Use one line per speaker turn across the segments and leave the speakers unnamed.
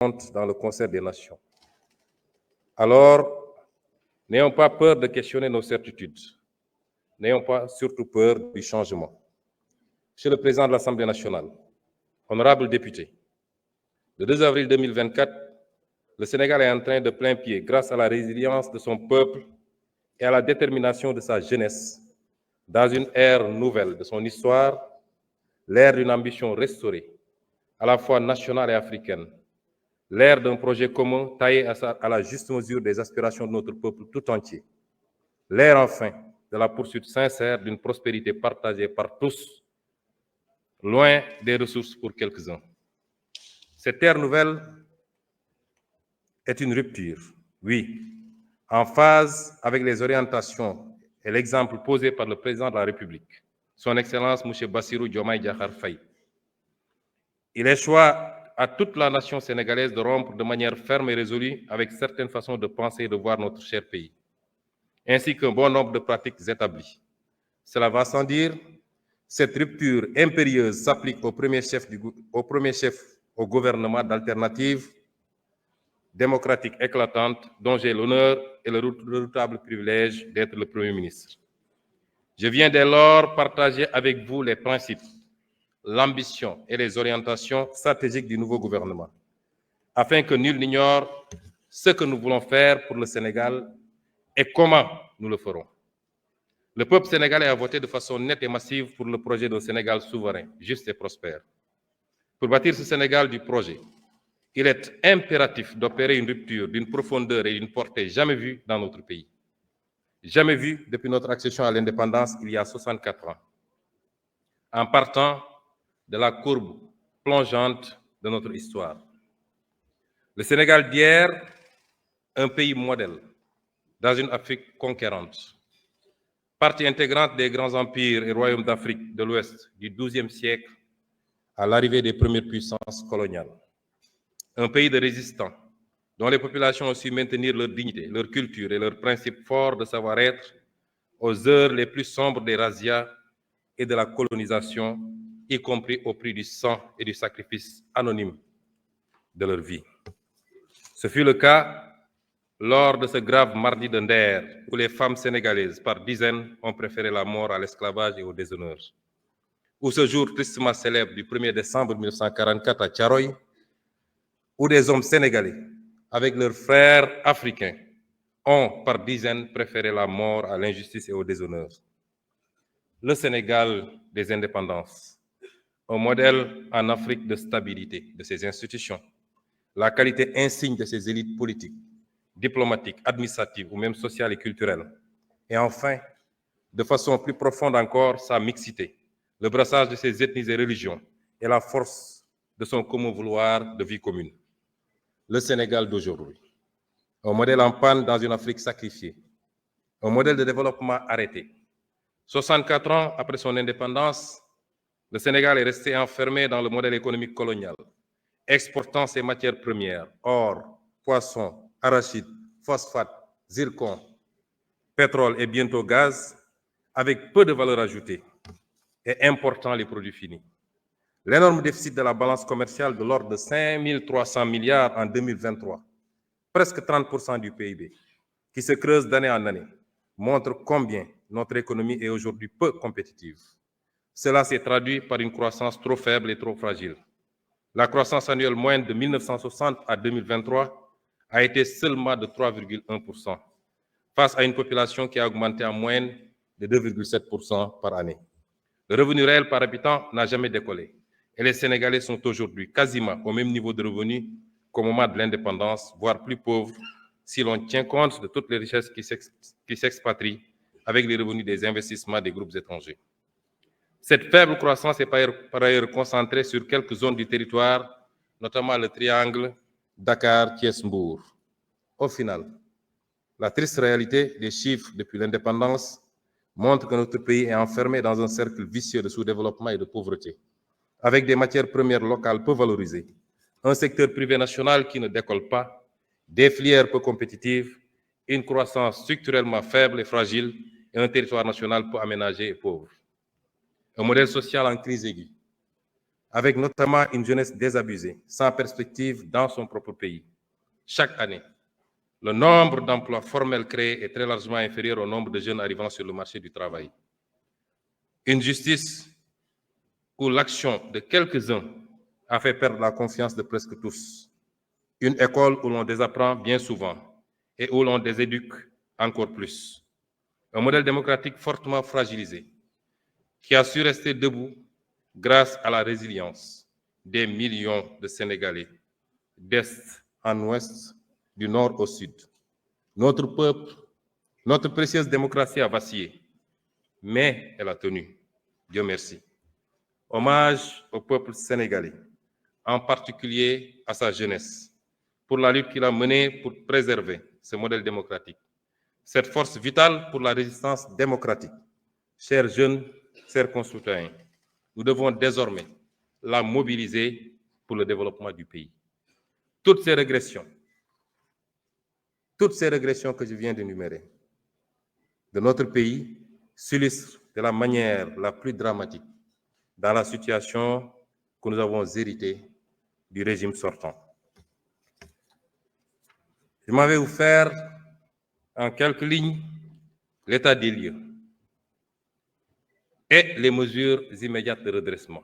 dans le concert des nations. Alors, n'ayons pas peur de questionner nos certitudes. N'ayons pas surtout peur du changement. Monsieur le Président de l'Assemblée nationale, honorables députés, le 2 avril 2024, le Sénégal est en train de plein pied, grâce à la résilience de son peuple et à la détermination de sa jeunesse, dans une ère nouvelle de son histoire, l'ère d'une ambition restaurée, à la fois nationale et africaine, l'ère d'un projet commun taillé à la juste mesure des aspirations de notre peuple tout entier, l'ère enfin de la poursuite sincère d'une prospérité partagée par tous, loin des ressources pour quelques-uns. Cette ère nouvelle est une rupture, oui, en phase avec les orientations et l'exemple posé par le président de la République, son Excellence M. Bassirou Diomaye Diakhar Faye. Il échoit à toute la nation sénégalaise de rompre de manière ferme et résolue avec certaines façons de penser et de voir notre cher pays, ainsi qu'un bon nombre de pratiques établies. Cela va sans dire, cette rupture impérieuse s'applique au premier chef au gouvernement d'alternative démocratique éclatante dont j'ai l'honneur et le redoutable privilège d'être le Premier ministre. Je viens dès lors partager avec vous les principes, l'ambition et les orientations stratégiques du nouveau gouvernement, afin que nul n'ignore ce que nous voulons faire pour le Sénégal et comment nous le ferons. Le peuple sénégalais a voté de façon nette et massive pour le projet d'un Sénégal souverain, juste et prospère. Pour bâtir ce Sénégal du projet, il est impératif d'opérer une rupture d'une profondeur et d'une portée jamais vue dans notre pays. Jamais vue depuis notre accession à l'indépendance il y a 64 ans. En partant de la courbe plongeante de notre histoire. Le Sénégal d'hier, un pays modèle dans une Afrique conquérante, partie intégrante des grands empires et royaumes d'Afrique de l'Ouest du XIIe siècle à l'arrivée des premières puissances coloniales. Un pays de résistants, dont les populations ont su maintenir leur dignité, leur culture et leurs principes forts de savoir-être aux heures les plus sombres des razzias et de la colonisation, y compris au prix du sang et du sacrifice anonyme de leur vie. Ce fut le cas lors de ce grave mardi de Nder, où les femmes sénégalaises, par dizaines, ont préféré la mort à l'esclavage et au déshonneur. Ou ce jour tristement célèbre du 1er décembre 1944 à Thiaroye, où des hommes sénégalais, avec leurs frères africains, ont par dizaines préféré la mort à l'injustice et au déshonneur. Le Sénégal des indépendances, un modèle en Afrique de stabilité de ses institutions, la qualité insigne de ses élites politiques, diplomatiques, administratives ou même sociales et culturelles. Et enfin, de façon plus profonde encore, sa mixité, le brassage de ses ethnies et religions et la force de son commun vouloir de vie commune. Le Sénégal d'aujourd'hui, un modèle en panne dans une Afrique sacrifiée, un modèle de développement arrêté. 64 ans après son indépendance, le Sénégal est resté enfermé dans le modèle économique colonial, exportant ses matières premières, or, poissons, arachides, phosphate, zircon, pétrole et bientôt gaz, avec peu de valeur ajoutée et important les produits finis. L'énorme déficit de la balance commerciale de l'ordre de 5 300 milliards en 2023, presque 30% du PIB, qui se creuse d'année en année, montre combien notre économie est aujourd'hui peu compétitive. Cela s'est traduit par une croissance trop faible et trop fragile. La croissance annuelle moyenne de 1960 à 2023 a été seulement de 3,1%, face à une population qui a augmenté en moyenne de 2,7% par année. Le revenu réel par habitant n'a jamais décollé et les Sénégalais sont aujourd'hui quasiment au même niveau de revenus qu'au moment de l'indépendance, voire plus pauvres, si l'on tient compte de toutes les richesses qui s'expatrient avec les revenus des investissements des groupes étrangers. Cette faible croissance est par ailleurs concentrée sur quelques zones du territoire, notamment le triangle Dakar-Thiès-Mbour. Au final, la triste réalité des chiffres depuis l'indépendance montre que notre pays est enfermé dans un cercle vicieux de sous-développement et de pauvreté, avec des matières premières locales peu valorisées, un secteur privé national qui ne décolle pas, des filières peu compétitives, une croissance structurellement faible et fragile et un territoire national peu aménagé et pauvre. Un modèle social en crise aiguë, avec notamment une jeunesse désabusée, sans perspective dans son propre pays. Chaque année, le nombre d'emplois formels créés est très largement inférieur au nombre de jeunes arrivant sur le marché du travail. Une justice où l'action de quelques-uns a fait perdre la confiance de presque tous. Une école où l'on désapprend bien souvent et où l'on déséduque encore plus. Un modèle démocratique fortement fragilisé qui a su rester debout grâce à la résilience des millions de Sénégalais, d'Est en Ouest, du Nord au Sud. Notre peuple, notre précieuse démocratie a vacillé, mais elle a tenu. Dieu merci. Hommage au peuple sénégalais, en particulier à sa jeunesse, pour la lutte qu'il a menée pour préserver ce modèle démocratique, cette force vitale pour la résistance démocratique. Chers jeunes, chers concitoyens, nous devons désormais la mobiliser pour le développement du pays. Toutes ces régressions que je viens d'énumérer de notre pays s'illustrent de la manière la plus dramatique dans la situation que nous avons héritée du régime sortant. Je m'en vais vous faire en quelques lignes l'état des lieux et les mesures immédiates de redressement,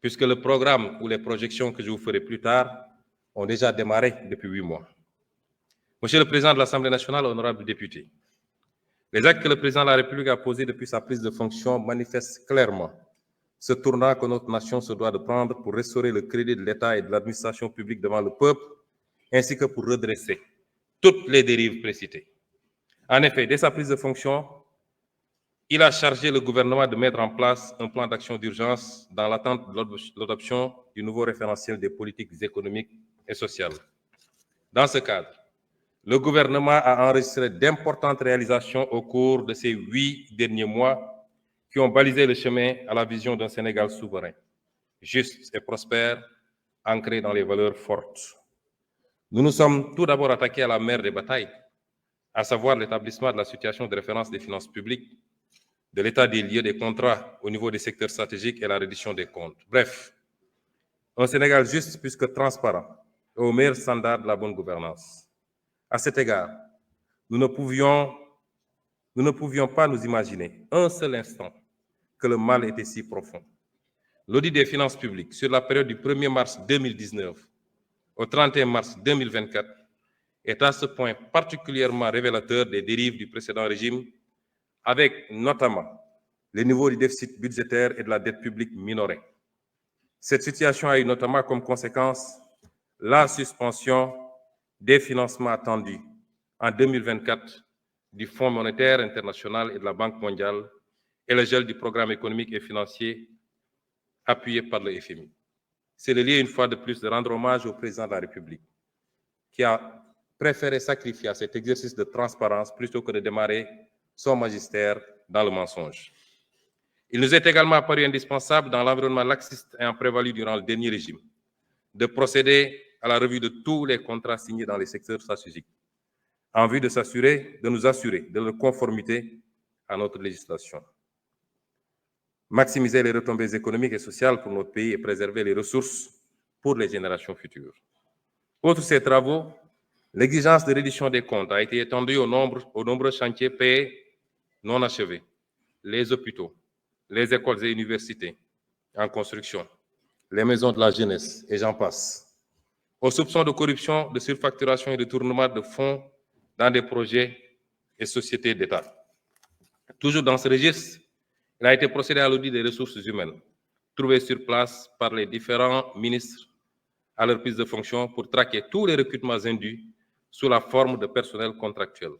puisque le programme ou les projections que je vous ferai plus tard ont déjà démarré depuis 8 mois. Monsieur le Président de l'Assemblée nationale, honorables députés, les actes que le Président de la République a posés depuis sa prise de fonction manifestent clairement ce tournant que notre nation se doit de prendre pour restaurer le crédit de l'État et de l'administration publique devant le peuple, ainsi que pour redresser toutes les dérives précitées. En effet, dès sa prise de fonction, il a chargé le gouvernement de mettre en place un plan d'action d'urgence dans l'attente de l'adoption du nouveau référentiel des politiques économiques et sociales. Dans ce cadre, le gouvernement a enregistré d'importantes réalisations au cours de ces 8 derniers mois qui ont balisé le chemin à la vision d'un Sénégal souverain, juste et prospère, ancré dans les valeurs fortes. Nous nous sommes tout d'abord attaqués à la mère des batailles, à savoir l'établissement de la situation de référence des finances publiques, de l'état des lieux des contrats au niveau des secteurs stratégiques et la reddition des comptes. Bref, un Sénégal juste plus que transparent et au meilleur standard de la bonne gouvernance. À cet égard, nous ne pouvions pas nous imaginer un seul instant que le mal était si profond. L'audit des finances publiques sur la période du 1er mars 2019 au 31 mars 2024 est à ce point particulièrement révélateur des dérives du précédent régime, avec notamment les niveaux du déficit budgétaire et de la dette publique minorés. Cette situation a eu notamment comme conséquence la suspension des financements attendus en 2024 du Fonds monétaire international et de la Banque mondiale et le gel du programme économique et financier appuyé par le FMI. C'est le lieu, une fois de plus, de rendre hommage au président de la République, qui a préféré sacrifier à cet exercice de transparence plutôt que de démarrer son magistère dans le mensonge. Il nous est également apparu indispensable, dans l'environnement laxiste ayant prévalu durant le dernier régime, de procéder à la revue de tous les contrats signés dans les secteurs stratégiques, en vue de nous assurer de leur conformité à notre législation. Maximiser les retombées économiques et sociales pour notre pays et préserver les ressources pour les générations futures. Outre ces travaux, l'exigence de reddition des comptes a été étendue aux nombreux chantiers payés non achevés, les hôpitaux, les écoles et universités en construction, les maisons de la jeunesse, et j'en passe, aux soupçons de corruption, de surfacturation et de détournement de fonds dans des projets et sociétés d'État. Toujours dans ce registre, il a été procédé à l'audit des ressources humaines, trouvées sur place par les différents ministres à leur prise de fonction pour traquer tous les recrutements indus sous la forme de personnel contractuel.